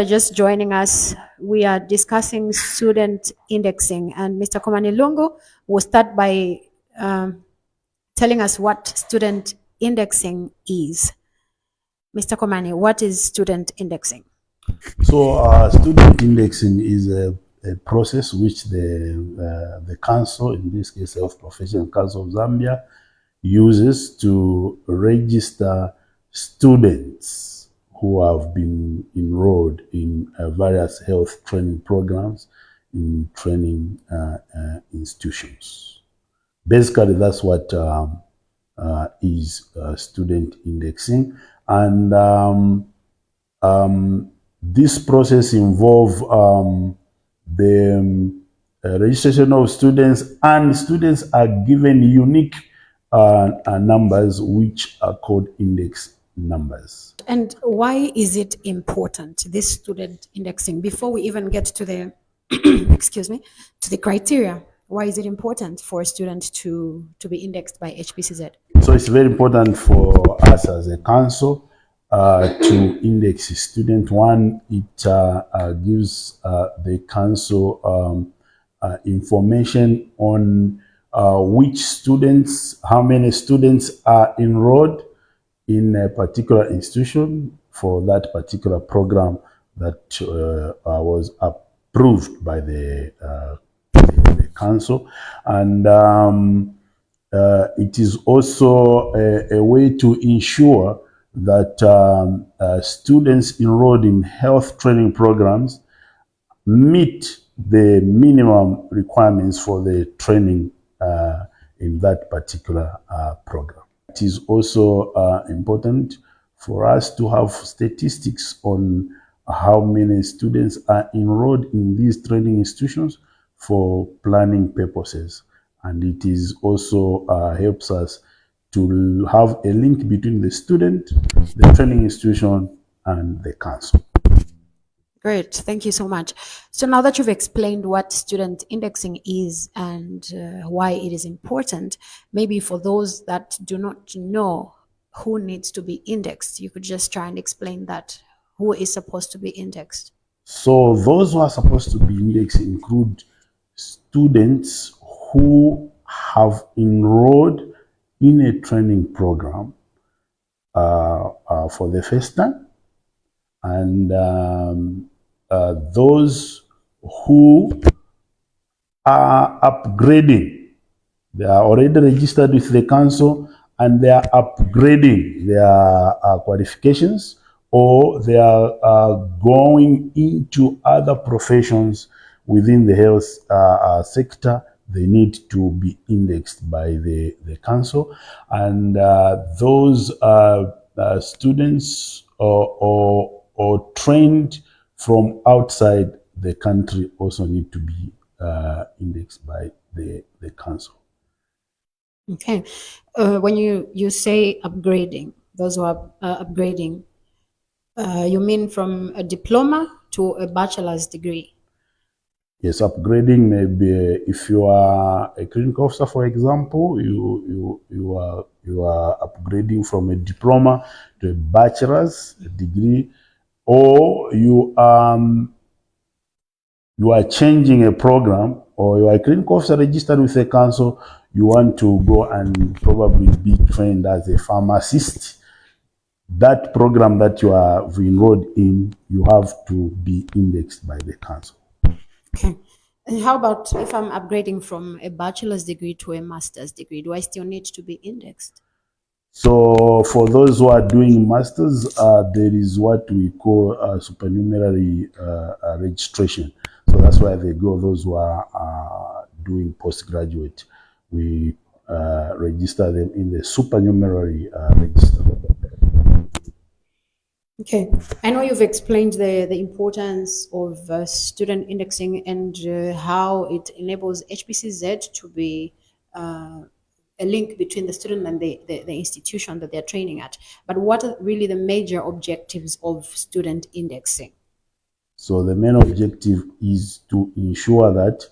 Just joining us, we are discussing student indexing, and Mr. Komani Lungu will start by telling us what student indexing is. Mr. Komani, what is student indexing? So student indexing is a process which the council, in this case Health Professional Council of Zambia, uses to register students who have been enrolled in various health training programs in training institutions. Basically, that's what is student indexing. And this process involves the registration of students, and students are given unique numbers which are called index numbers. And why is it important, this student indexing? Before we even get to the excuse me, to the criteria, why is it important for a student to be indexed by HPCZ? So it's very important for us as a council to index a student. One, it gives the council information on which students, how many students are enrolled in a particular institution for that particular program that was approved by the council. And it is also a way to ensure that students enrolled in health training programs meet the minimum requirements for the training in that particular program. It is also important for us to have statistics on how many students are enrolled in these training institutions for planning purposes. And it is also helps us to have a link between the student, the training institution, and the council. Great, thank you so much. So now that you've explained what student indexing is and why it is important, maybe for those that do not know who needs to be indexed, you could just try and explain that. Who is supposed to be indexed? So those who are supposed to be indexed include students who have enrolled in a training program for the first time, and those who are upgrading. They are already registered with the council and they are upgrading their qualifications, or they are going into other professions within the health sector. They need to be indexed by the council. And those students or trained from outside the country also need to be indexed by the council. Okay. When you say upgrading, those who are upgrading, you mean from a diploma to a bachelor's degree? Yes, upgrading may be if you are a clinical officer, for example, you are upgrading from a diploma to a bachelor's degree, or you are changing a program, or you are a clinical officer registered with the council. You want to go and probably be trained as a pharmacist. That program that you have enrolled in, you have to be indexed by the council. Okay. And how about if I'm upgrading from a bachelor's degree to a master's degree? Do I still need to be indexed? So for those who are doing masters, there is what we call supernumerary registration. So that's why they go. Those who are doing postgraduate, we register them in the supernumerary register. Okay, I know you've explained the importance of student indexing and how it enables HPCZ to be a link between the student and the institution that they're training at. But what are really the major objectives of student indexing? So the main objective is to ensure that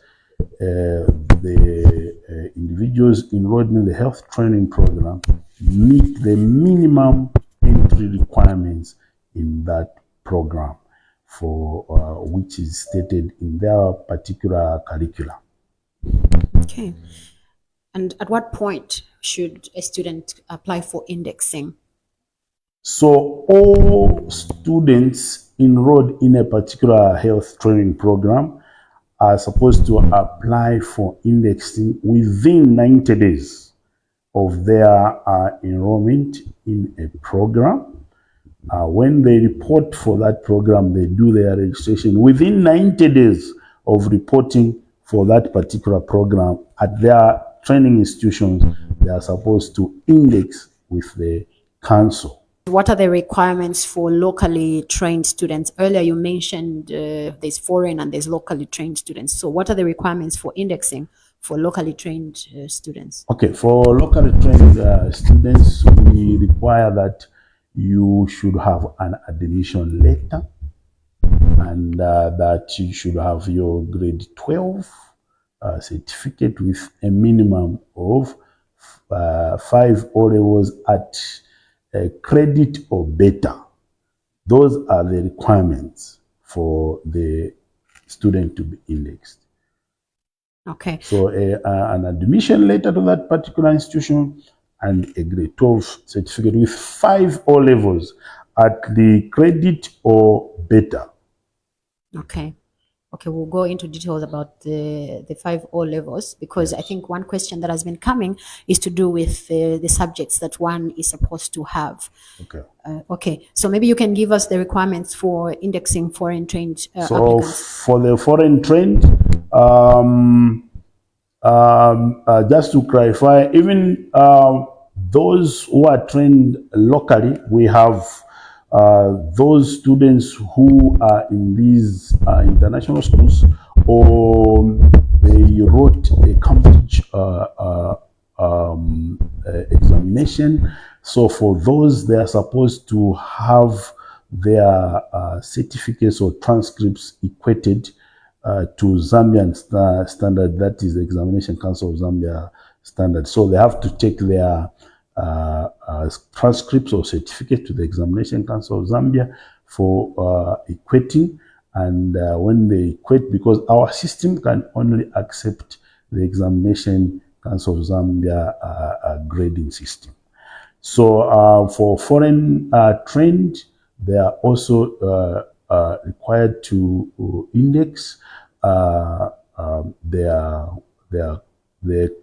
the individuals enrolled in the health training program meet the minimum entry requirements in that program. for which is stated in their particular curriculum. Okay. And at what point should a student apply for indexing? So all students enrolled in a particular health training program are supposed to apply for indexing within 90 days of their enrollment in a program. When they report for that program, they do their registration within 90 days of reporting for that particular program at their training institutions. They are supposed to index with the council. What are the requirements for locally trained students? Earlier you mentioned there's foreign and there's locally trained students. So what are the requirements for indexing for locally trained students? Okay, for locally trained students, we require that you should have an admission letter, and that you should have your grade 12 certificate with a minimum of 5 O levels at credit or better. Those are the requirements for the student to be indexed. Okay. So an admission letter to that particular institution and a grade 12 certificate with 5 O levels at the credit or better. Okay. Okay, we'll go into details about the 5 O levels, because I think one question that has been coming is to do with the subjects that one is supposed to have. Okay. Okay, so maybe you can give us the requirements for indexing foreign trained So applicants. for the foreign trained, just to clarify, even those who are trained locally, we have those students who are in these international schools, or they wrote a Cambridge examination. So for those, they are supposed to have their certificates or transcripts equated to Zambian standard, that is the Examination Council of Zambia standard. So they have to take their transcripts or certificate to the Examination Council of Zambia for equating. And when they equate, because our system can only accept the Examination Council of Zambia grading system. So for foreign trained, they are also required to index. Their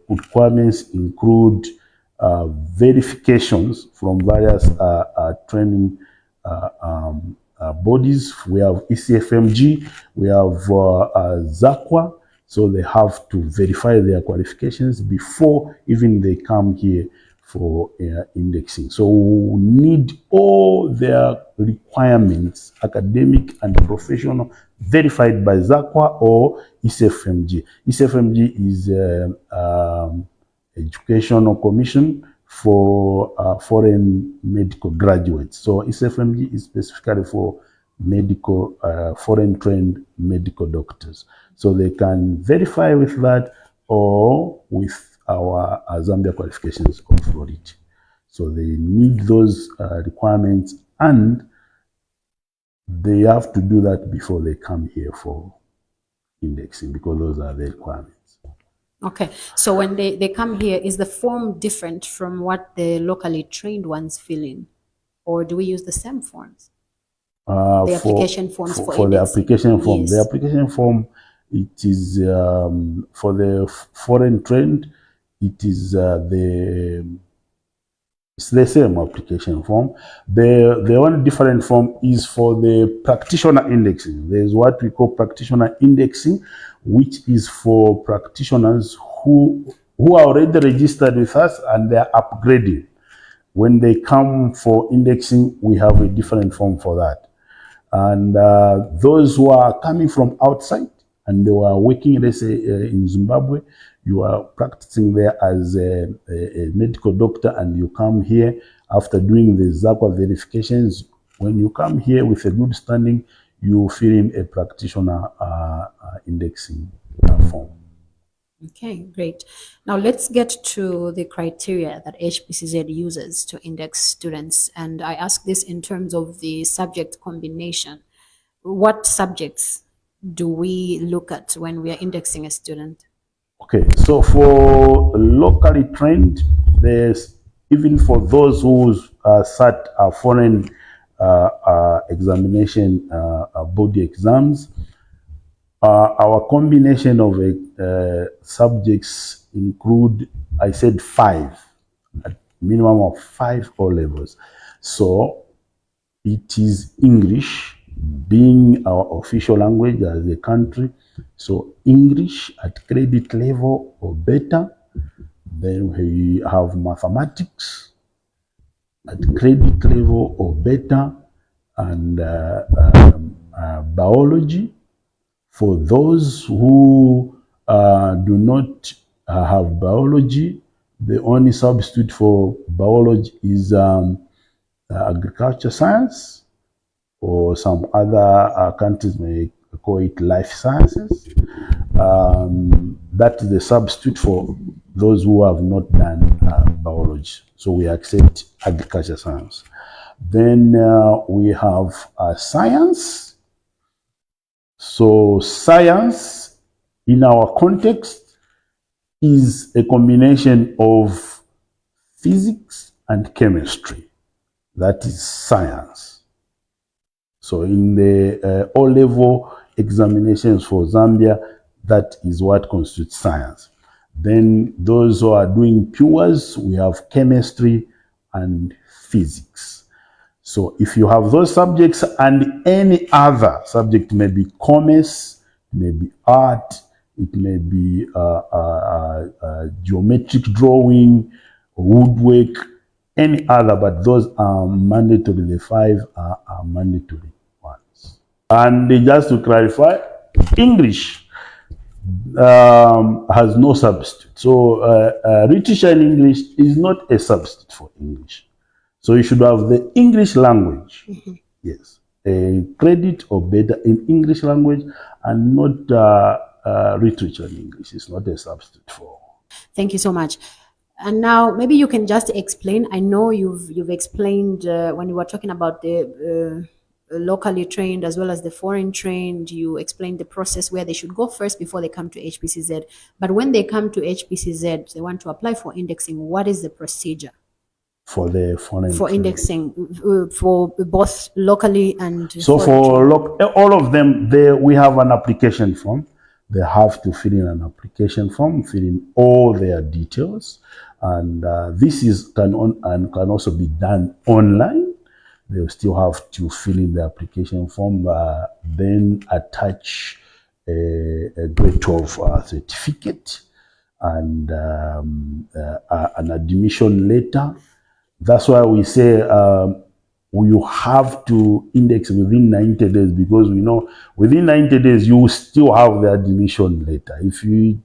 requirements include verifications from various training bodies. We have ECFMG, we have ZACWA, so they have to verify their qualifications before even they come here for indexing. So we need all their requirements, academic and professional, verified by ZACWA or ECFMG. ECFMG is Educational Commission for foreign medical graduates. So ECFMG is specifically for medical, foreign trained medical doctors. So they can verify with that or with our Zambia qualifications authority. So they need those requirements, and they have to do that before they come here for indexing, because those are the requirements. Okay, so when they come here, is the form different from what the locally trained ones fill in? Or do we use the same forms? The application forms for the application form. Yes. The application form, it is for the foreign trained, it is it's the same application form. The only different form is for the practitioner indexing. There's what we call practitioner indexing, which is for practitioners who are already registered with us and they're upgrading. When they come for indexing, we have a different form for that. And those who are coming from outside and they were working, let's say, in Zimbabwe, you are practicing there as a medical doctor, and you come here after doing the ZACWA verifications. When you come here with a good standing, you fill in a practitioner indexing form. Okay, great. Now let's get to the criteria that HPCZ uses to index students. And I ask this in terms of the subject combination. what subjects do we look at when we are indexing a student? Okay, so for locally trained, there's even for those who sat a foreign examination body exams, our combination of subjects include, I said 5, a minimum of 5 O levels. So it is English, being our official language as a country. So English at credit level or better. Then we have mathematics at credit level or better, and biology. For those who do not have biology, the only substitute for biology is agriculture science, or some other countries may call it life sciences. That is the substitute for those who have not done biology. So we accept agriculture science. Then we have science. So science, in our context, is a combination of physics and chemistry. That is science. So in the O-level examinations for Zambia, that is what constitutes science. Then those who are doing pures, we have chemistry and physics. So if you have those subjects and any other subject, maybe commerce, maybe art, it may be geometric drawing, woodwork, any other, but those are mandatory. The 5 are mandatory ones. And just to clarify, English has no substitute. So literature in English is not a substitute for English. So you should have the English language, yes, a credit or better in English language, and not literature in English. It's not a substitute for. Thank you so much. And now maybe you can just explain. I know you've explained when you were talking about the locally trained as well as the foreign trained. You explained the process where they should go first before they come to HPCZ. But when they come to HPCZ, they want to apply for indexing. What is the procedure For the foreign for trained. indexing for both locally and So foreign for all of them, we have an application form. They have to fill in an application form, fill in all their details, and this can also be done online. They'll still have to fill in the application form, then attach a grade 12 certificate and an admission letter. That's why we say you have to index within 90 days, because we know within 90 days you still have the admission letter. If it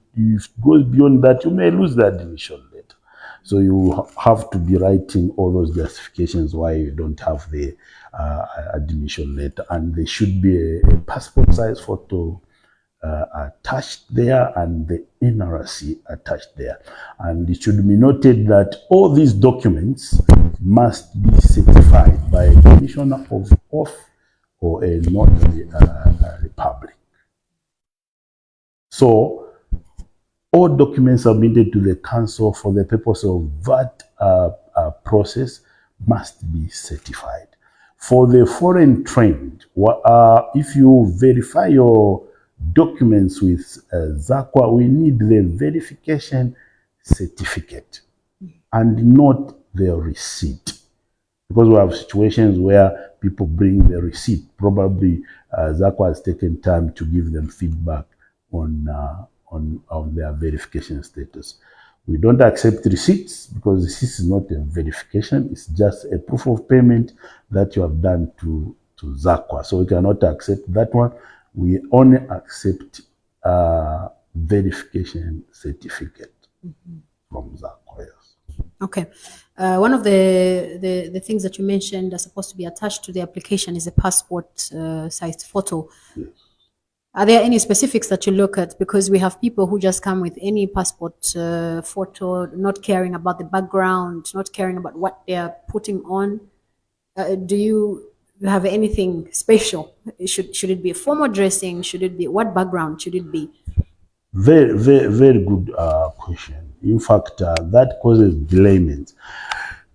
goes beyond that, you may lose the admission letter. So you have to be writing all those justifications why you don't have the admission letter, and there should be a passport size photo attached there and the NRC attached there. And it should be noted that all these documents must be certified by a commissioner of oath or a notary public. So all documents submitted to the council for the purpose of that process must be certified. For the foreign trained, if you verify your documents with ZACWA, we need the verification certificate and not the receipt, because we have situations where people bring the receipt. Probably ZACWA has taken time to give them feedback on their verification status. We don't accept receipts because this is not a verification. It's just a proof of payment that you have done to ZACWA. So we cannot accept that one. We only accept verification certificate from ZACWA. Yes. Okay. One of the things that you mentioned are supposed to be attached to the application is a passport sized photo. Yes. Are there any specifics that you look at? Because we have people who just come with any passport photo, not caring about the background, not caring about what they are putting on. Do you have anything special? Should it be a formal dressing? Should it be what background should it be? Very, very, very good question. In fact, that causes delayment.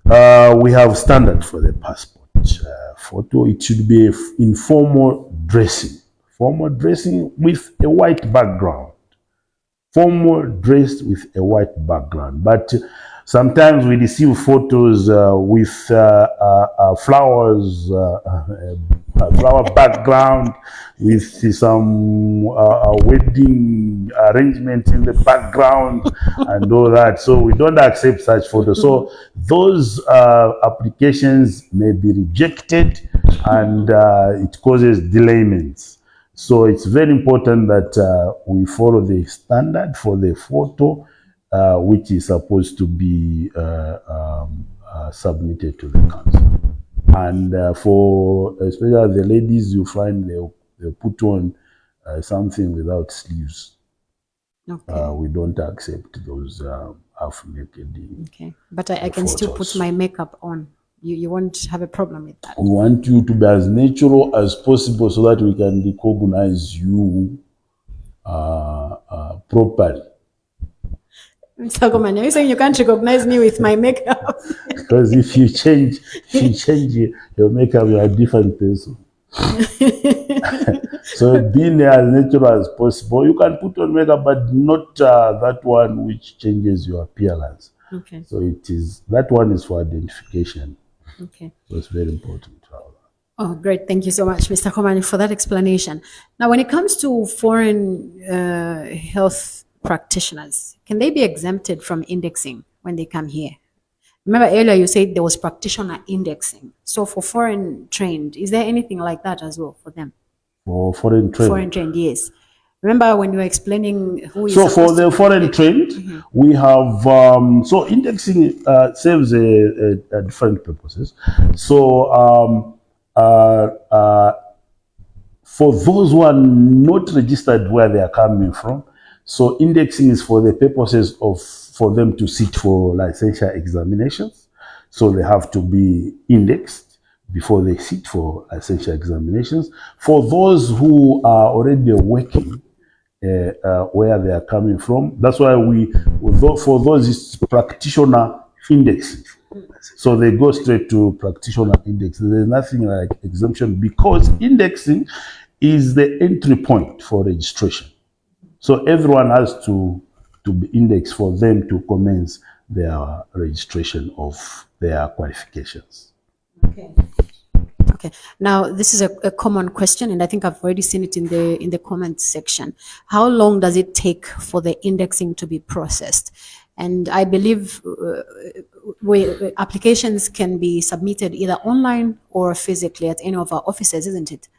We have standard for the passport photo. It should be informal dressing. Formal dressing with a white background. Formal dressed with a white background. But sometimes we receive photos with flowers, flower background, with some wedding arrangement in the background and all that. So we don't accept such photos. So those applications may be rejected, and it causes delayments. So it's very important that we follow the standard for the photo, which is supposed to be submitted to the council. And for especially the ladies, you find they put on something without sleeves. Okay. We don't accept those half naked. Okay, but I can still put my makeup on. You won't have a problem with that. We want you to be as natural as possible so that we can recognize you properly. Mr. Komani, are you saying you can't recognize me with my makeup? Because if you change your makeup, you're a different person. So being as natural as possible, you can put on makeup, but not that one which changes your appearance. Okay. So that one is for identification. Okay. So it's very important. Oh, great. Thank you so much, Mr. Komani, for that explanation. Now, when it comes to foreign health practitioners, can they be exempted from indexing when they come here? Remember earlier you said there was practitioner indexing. So for foreign trained, is there anything like that as well for them? For foreign trained? Foreign trained, yes. Remember when you were explaining who is... So for the foreign trained, we have, so indexing serves a different purposes. So for those who are not registered where they are coming from, so indexing is for the purposes of for them to sit for licensure examinations. So they have to be indexed before they sit for licensure examinations. For those who are already working where they are coming from, that's why for those it's practitioner indexing. So they go straight to practitioner index. There's nothing like exemption because indexing is the entry point for registration. So everyone has to be indexed for them to commence their registration of their qualifications. Okay. Okay. Now this is a common question, and I think I've already seen it in the comment section. How long does it take for the indexing to be processed? And I believe applications can be submitted either online or physically at any of our offices, isn't it?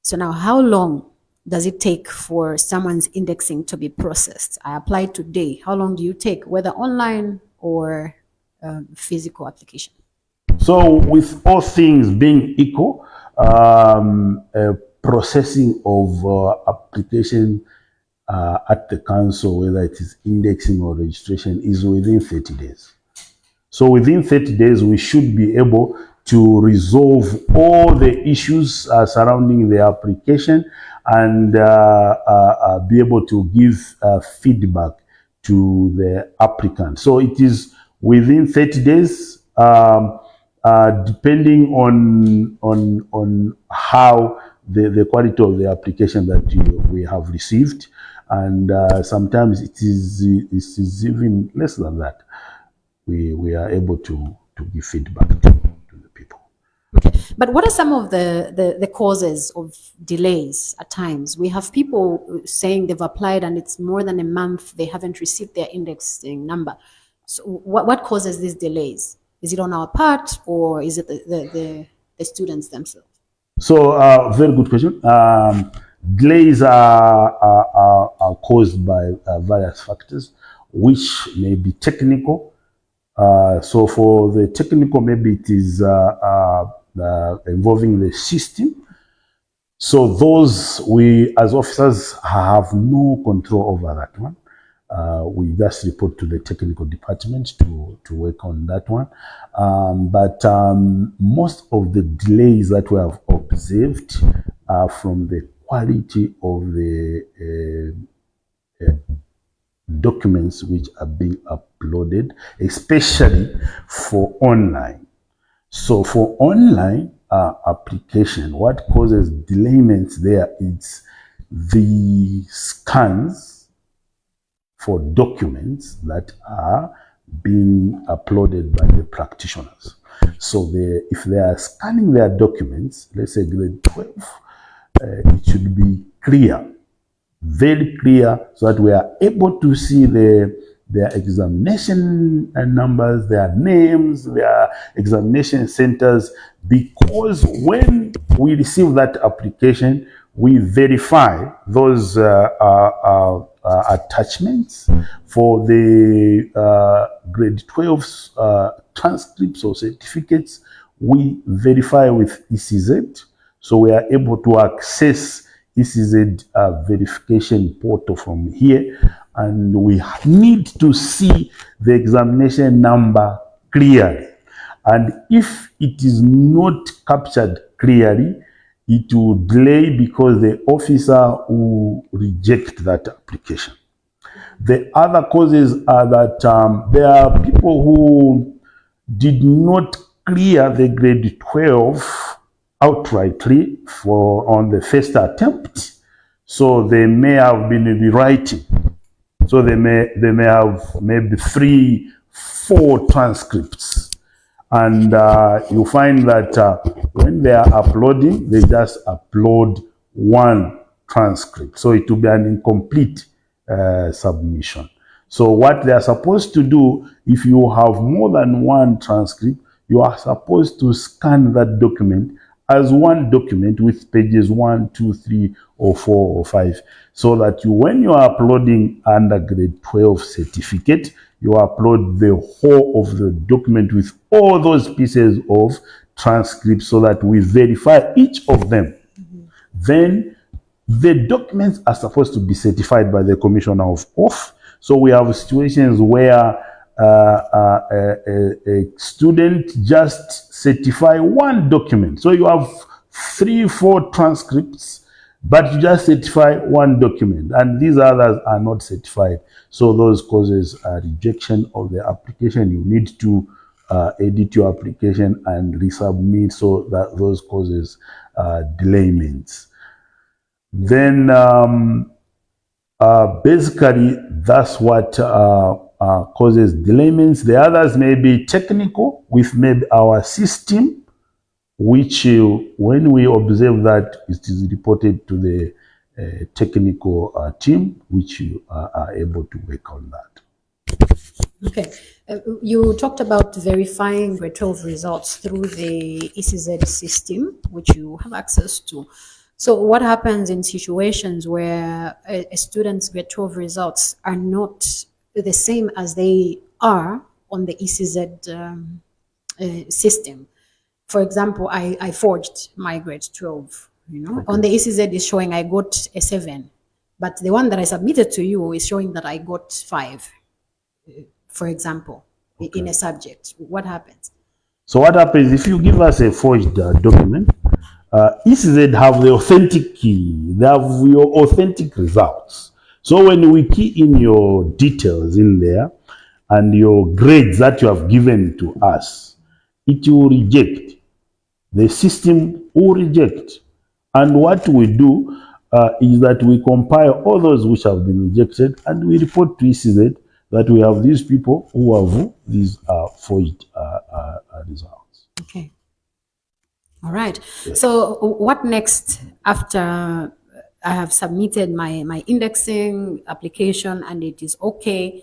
So now, how long does it take for someone's indexing to be processed? I applied today. How long do you take, whether online or physical application? So with all things being equal, processing of application at the council, whether it is indexing or registration, is within 30 days. So within 30 days, we should be able to resolve all the issues surrounding the application and be able to give feedback to the applicant. So it is within 30 days, depending on how the quality of the application that we have received, and sometimes it is even less than that. We are able to give feedback to the people. Okay. But what are some of the causes of delays at times? We have people saying they've applied and it's more than a month, they haven't received their indexing number. So what causes these delays? Is it on our part, or is it the students themselves? So very good question. Delays are caused by various factors, which may be technical. So for the technical, maybe it is involving the system. So those we as officers have no control over that one. we just report to the technical department to work on that one. But most of the delays that we have observed are from the quality of the documents which are being uploaded, especially for online. So for online application, what causes delayments there is the scans for documents that are being uploaded by the practitioners. So if they are scanning their documents, let's say grade 12, it should be clear, very clear, so that we are able to see their examination numbers, their names, their examination centers, because when we receive that application, we verify those attachments for the grade 12's transcripts or certificates. We verify with HPCZ, so we are able to access HPCZ verification portal from here, and we need to see the examination number clearly. And if it is not captured clearly, it will delay because the officer will reject that application. The other causes are that there are people who did not clear the grade 12 outrightly on the first attempt, so they may have been rewriting. So they may have maybe 3-4 transcripts. And you find that when they are uploading, they just upload one transcript. So it will be an incomplete submission. So what they are supposed to do, if you have more than one transcript, you are supposed to scan that document as one document with pages 1, 2, 3, or 4, or 5, so that when you are uploading under grade 12 certificate, you upload the whole of the document with all those pieces of transcripts, so that we verify each of them. Then the documents are supposed to be certified by the Commissioner of Oath. So we have situations where a student just certify one document. So you have 3-4 transcripts, but you just certify one document, and these others are not certified. So those causes a rejection of the application. You need to edit your application and resubmit, so that those causes delayments. Then basically that's what causes delayments. The others may be technical, with maybe our system, which when we observe that, it is reported to the technical team, which are able to work on that. Okay. You talked about verifying grade 12 results through the HPCZ system, which you have access to. So what happens in situations where a student's grade 12 results are not the same as they are on the HPCZ system? For example, I forged my grade 12, okay. On the HPCZ is showing I got a 7, but the one that I submitted to you is showing that I got 5, for example, in a subject. What happens? So what happens if you give us a forged document? HPCZ have the authentic key, they have your authentic results. So when we key in your details in there and your grades that you have given to us, it will reject. The system will reject. And what we do is that we compile all those which have been rejected, and we report to HPCZ that we have these people who have these forged results. Okay. All right. Yes. So what next after I have submitted my indexing application and it is okay?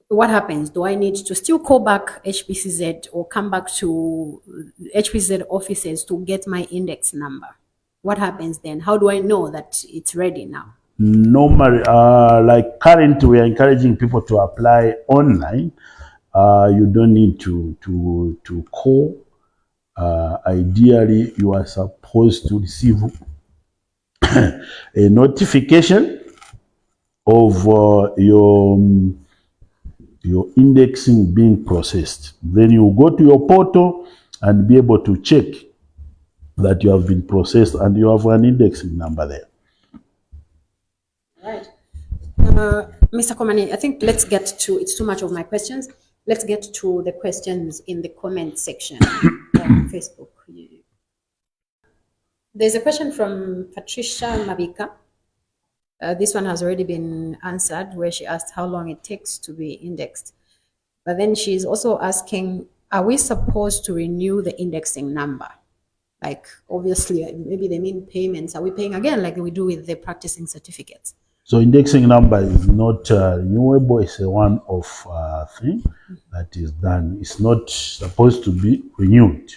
What happens? Do I need to still call back HPCZ or come back to HPCZ offices to get my index number? What happens then? How do I know that it's ready now? Normally, like currently, we are encouraging people to apply online. You don't need to call. Ideally, you are supposed to receive a notification of your indexing being processed. Then you go to your portal and be able to check that you have been processed and you have an indexing number there. Right. Mr. Komani, I think let's get to, it's too much of my questions. Let's get to the questions in the comment section on Facebook. There's a question from Patricia Mabika. This one has already been answered, where she asked how long it takes to be indexed. But then she's also asking, are we supposed to renew the indexing number? Like, obviously, maybe they mean payments. Are we paying again like we do with the practicing certificates? So indexing number is not renewable. It's a one-off thing that is done. It's not supposed to be renewed.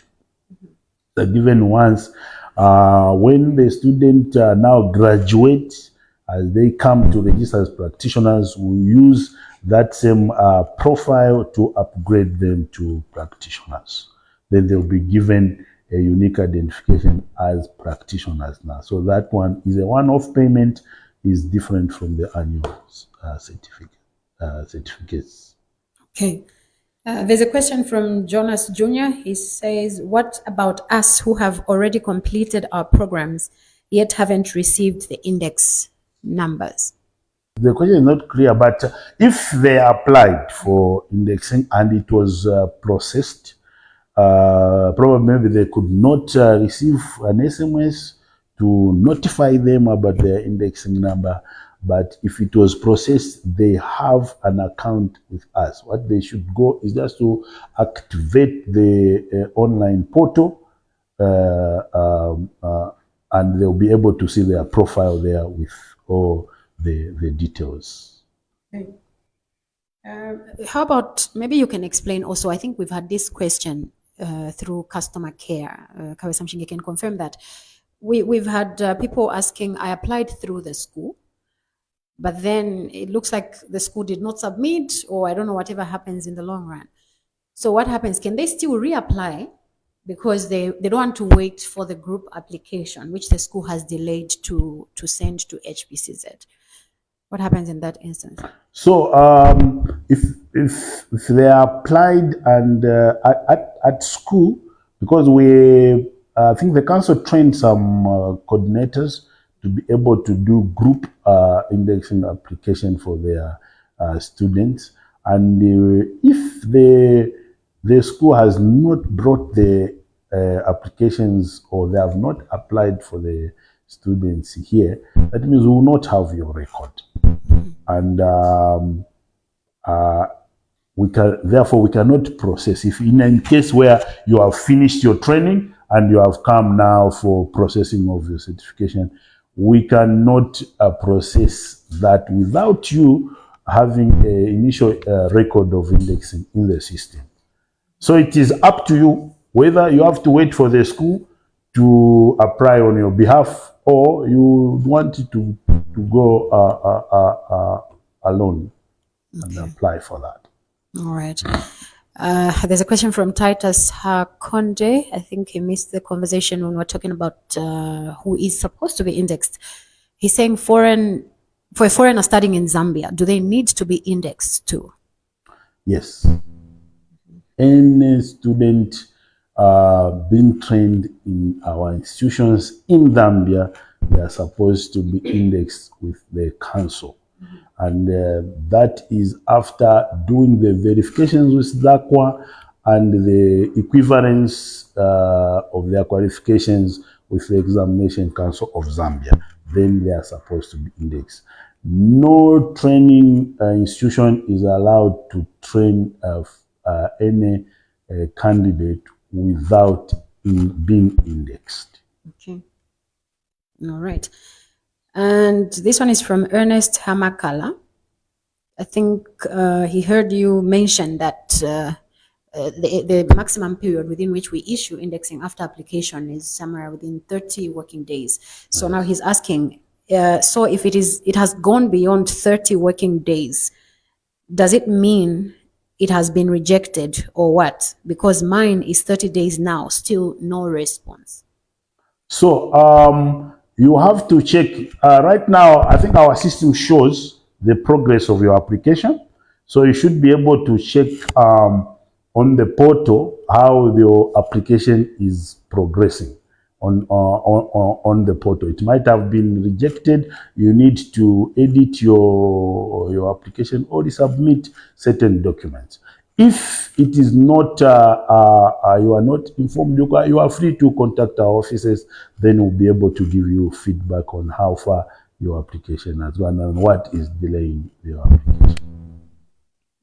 The given once, when the student now graduates, as they come to register as practitioners, we use that same profile to upgrade them to practitioners. Then they'll be given a unique identification as practitioners now. So that one is a one-off payment, is different from the annual certificates. Okay. There's a question from Jonas Jr. He says, what about us who have already completed our programs yet haven't received the index numbers? The question is not clear, but if they applied for indexing and it was processed, probably maybe they could not receive an SMS to notify them about their indexing number. But if it was processed, they have an account with us. What they should go is just to activate the online portal, and they'll be able to see their profile there with all the details. Okay. How about, maybe you can explain also, I think we've had this question through customer care. Kawe Samshingi can confirm that. We've had people asking, I applied through the school, but then it looks like the school did not submit, or I don't know, whatever happens in the long run. So what happens? Can they still reapply because they don't want to wait for the group application, which the school has delayed to send to HPCZ? What happens in that instance? So if they are applied and at school, because I think the council trained some coordinators to be able to do group indexing application for their students, and if the school has not brought the applications, or they have not applied for the students here, that means we will not have your record. And therefore we cannot process. If in a case where you have finished your training and you have come now for processing of your certification, we cannot process that without you having an initial record of indexing in the system. So it is up to you whether you have to wait for the school to apply on your behalf, or you want to go alone and apply for that. All right. There's a question from Titus Hakonde. I think he missed the conversation when we're talking about who is supposed to be indexed. He's saying for a foreigner studying in Zambia, do they need to be indexed too? Yes. Any student being trained in our institutions in Zambia, they are supposed to be indexed with the council. And that is after doing the verifications with DACWA and the equivalence of their qualifications with the Examination Council of Zambia. Then they are supposed to be indexed. No training institution is allowed to train any candidate without being indexed. Okay. All right. And this one is from Ernest Hamakala. I think he heard you mention that the maximum period within which we issue indexing after application is somewhere within 30 working days. So now he's asking, so if it has gone beyond 30 working days, does it mean it has been rejected or what? Because mine is 30 days now, still no response. So you have to check. Right now, I think our system shows the progress of your application. So you should be able to check on the portal how your application is progressing on the portal. It might have been rejected. You need to edit your application or submit certain documents. If it is not, you are not informed, you are free to contact our offices. Then we'll be able to give you feedback on how far your application has gone and what is delaying your application.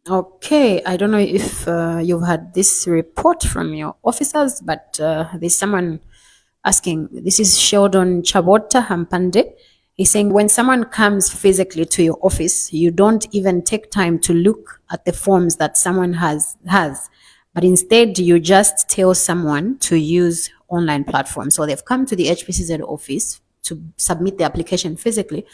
Okay, I don't know if you've had this report from your officers, but there's someone asking. This is Sheldon Chabota Hampande. He's saying when someone comes physically to your office, you don't even take time to look at the forms that someone has, but instead you just tell someone to use online platforms. So they've come to the HPCZ office to submit the application physically,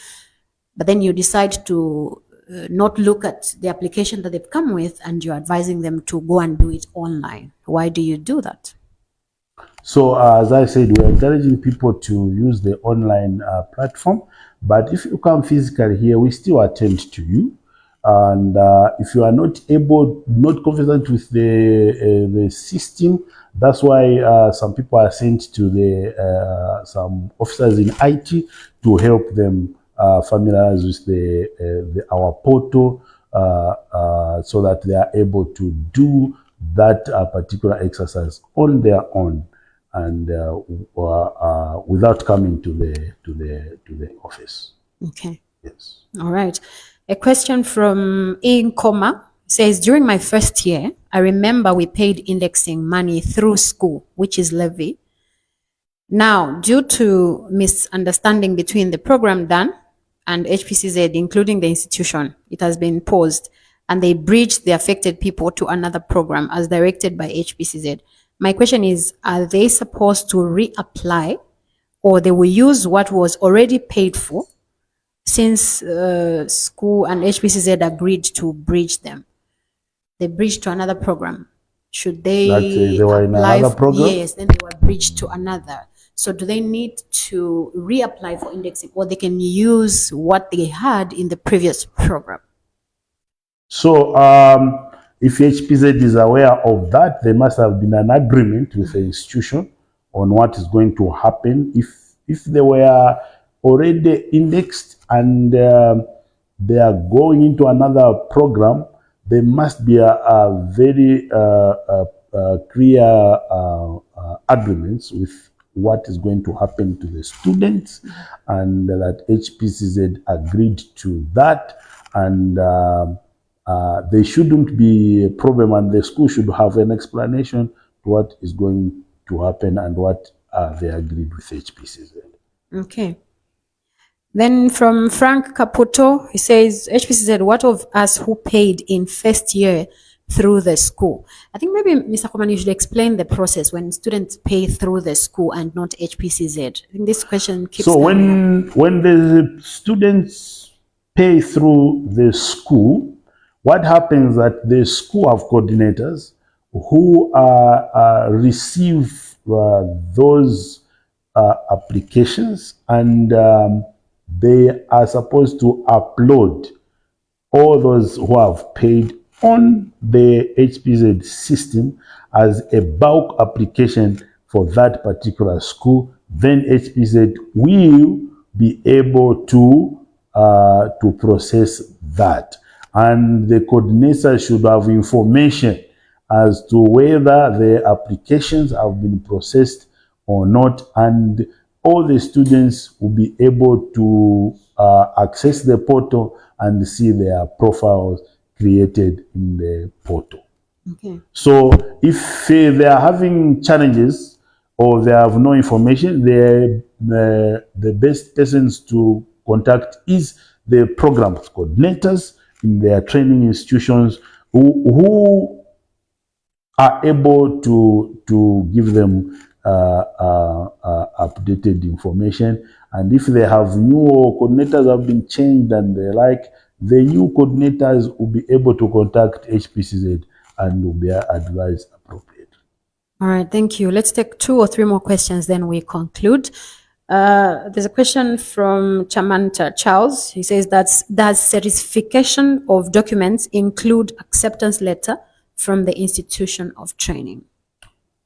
but then you decide to not look at the application that they've come with, and you're advising them to go and do it online. Why do you do that? So as I said, we're encouraging people to use the online platform, but if you come physically here, we still attend to you. And if you are not confident with the system, that's why some people are sent to some officers in IT to help them familiarize with our portal so that they are able to do that particular exercise on their own and without coming to the office. Okay. Yes. All right. A question from Inkoma says, during my first year, I remember we paid indexing money through school, which is levy. Now, due to misunderstanding between the program done and HPCZ, including the institution, it has been paused, and they bridged the affected people to another program as directed by HPCZ. My question is, are they supposed to reapply, or they will use what was already paid for, since school and HPCZ agreed to bridge them? They bridged to another program. Should they They were in apply another program? Yes, then they were bridged to another. So do they need to reapply for indexing, or they can use what they had in the previous program? So if HPZ is aware of that, there must have been an agreement with the institution on what is going to happen. If they were already indexed and they are going into another program, there must be a very clear agreements with what is going to happen to the students, and that HPCZ agreed to that, and there shouldn't be a problem, and the school should have an explanation to what is going to happen and what they agreed with HPCZ. Okay. Then from Frank Caputo, he says, HPCZ, what of us who paid in first year through the school? I think maybe Mr. Komani, you should explain the process when students pay through the school and not HPCZ. I think this question keeps coming up. When the students pay through the school, what happens that the school have coordinators who receive those applications, and they are supposed to upload all those who have paid on the HPZ system as a bulk application for that particular school. Then HPZ will be able to process that, and the coordinator should have information as to whether the applications have been processed or not, and all the students will be able to access the portal and see their profiles created in the portal. Okay. So if they are having challenges or they have no information, the best persons to contact is the program coordinators in their training institutions who are able to give them updated information. And if they have new coordinators have been changed and the like, the new coordinators will be able to contact HPCZ and will be advised appropriately. All right, thank you. Let's take 2 or 3 more questions, then we conclude. There's a question from Chamanta Charles. He says, does certification of documents include acceptance letter from the institution of training?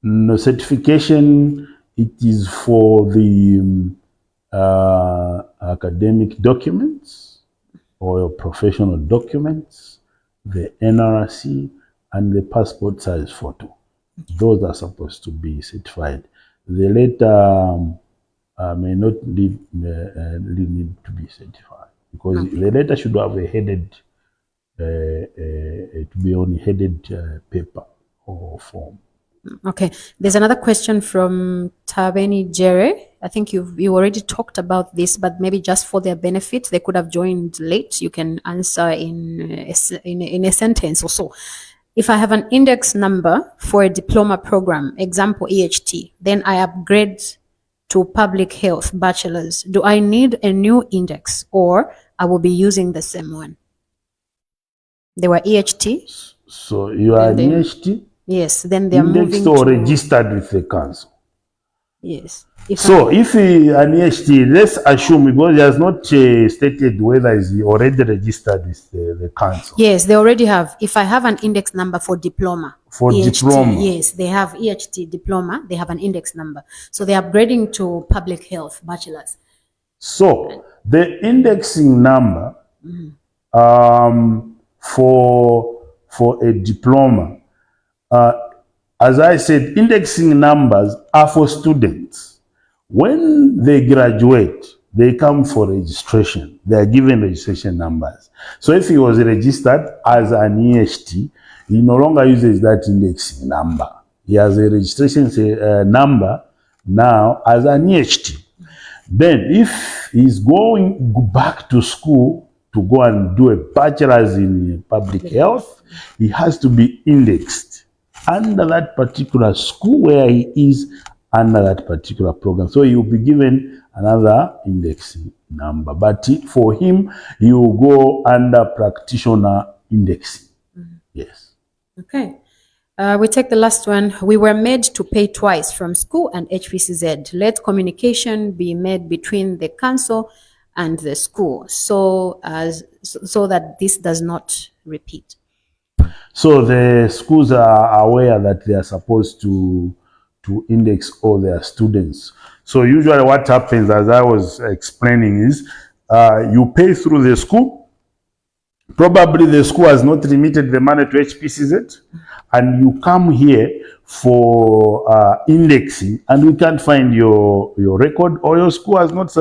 No, certification, it is for the academic documents or your professional documents, the NRC, and the passport size photo. Those are supposed to be certified. The letter may not really need to be certified, because the letter should have a headed, to be on a headed paper or form. Okay, there's another question from Tabeni Jere. I think you already talked about this, but maybe just for their benefit, they could have joined late. You can answer in a sentence or so. If I have an index number for a diploma program, example EHT, then I upgrade to public health bachelor's, do I need a new index, or I will be using the same one? They were EHT. So you are an EHT? Yes, then they are indexed moving or to, registered with the council. Yes. If he an EHT, let's assume, because he has not stated whether he already registered with the council. Yes, they already have. If I have an index number for diploma, for EHT, diploma, yes, they have EHT diploma. They have an index number, so they're upgrading to public health bachelor's. So the indexing number for a diploma. As I said, indexing numbers are for students. When they graduate, they come for registration. They are given registration numbers. So if he was registered as an EHT, he no longer uses that indexing number. He has a registration number now as an EHT. Then if he's going back to school to go and do a bachelor's in public health, he has to be indexed under that particular school where he is under that particular program. So he will be given another indexing number. But for him, he will go under practitioner indexing. Yes. Okay. We take the last one. We were made to pay twice from school and HPCZ. Let communication be made between the council and the school, so that this does not repeat. So the schools are aware that they are supposed to index all their students. So usually what happens, as I was explaining, is you pay through the school. Probably the school has not remitted the money to HPCZ, and you come here for indexing, and we can't find your record, or your school has not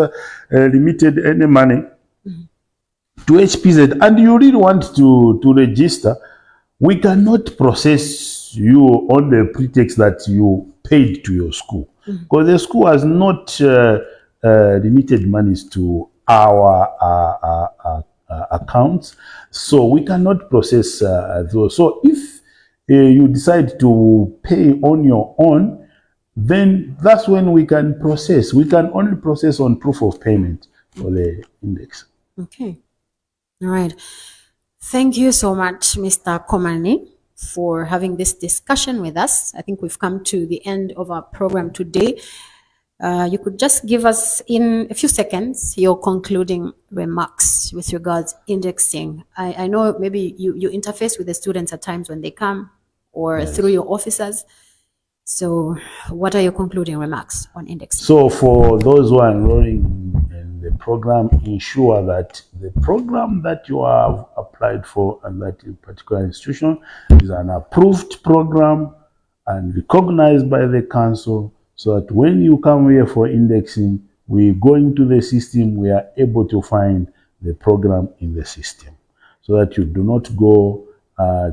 remitted any money to HPZ, and you really want to register. We cannot process you on the pretext that you paid to your school, because the school has not remitted monies to our accounts, so we cannot process those. So if you decide to pay on your own, then that's when we can process. We can only process on proof of payment for the index. Okay. All right. Thank you so much, Mr. Komani, for having this discussion with us. I think we've come to the end of our program today. You could just give us in a few seconds your concluding remarks with regards indexing. I know maybe you interface with the students at times when they come, or through your officers. So what are your concluding remarks on indexing? So for those who are enrolling in the program, ensure that the program that you have applied for and that particular institution is an approved program and recognized by the council, so that when you come here for indexing, we go into the system, we are able to find the program in the system, so that you do not go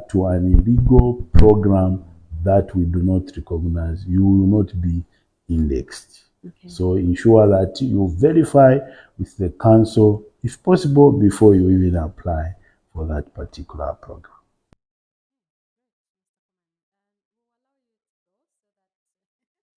to an illegal program that we do not recognize. You will not be indexed. Okay. So ensure that you verify with the council, if possible, before you even apply for that particular program.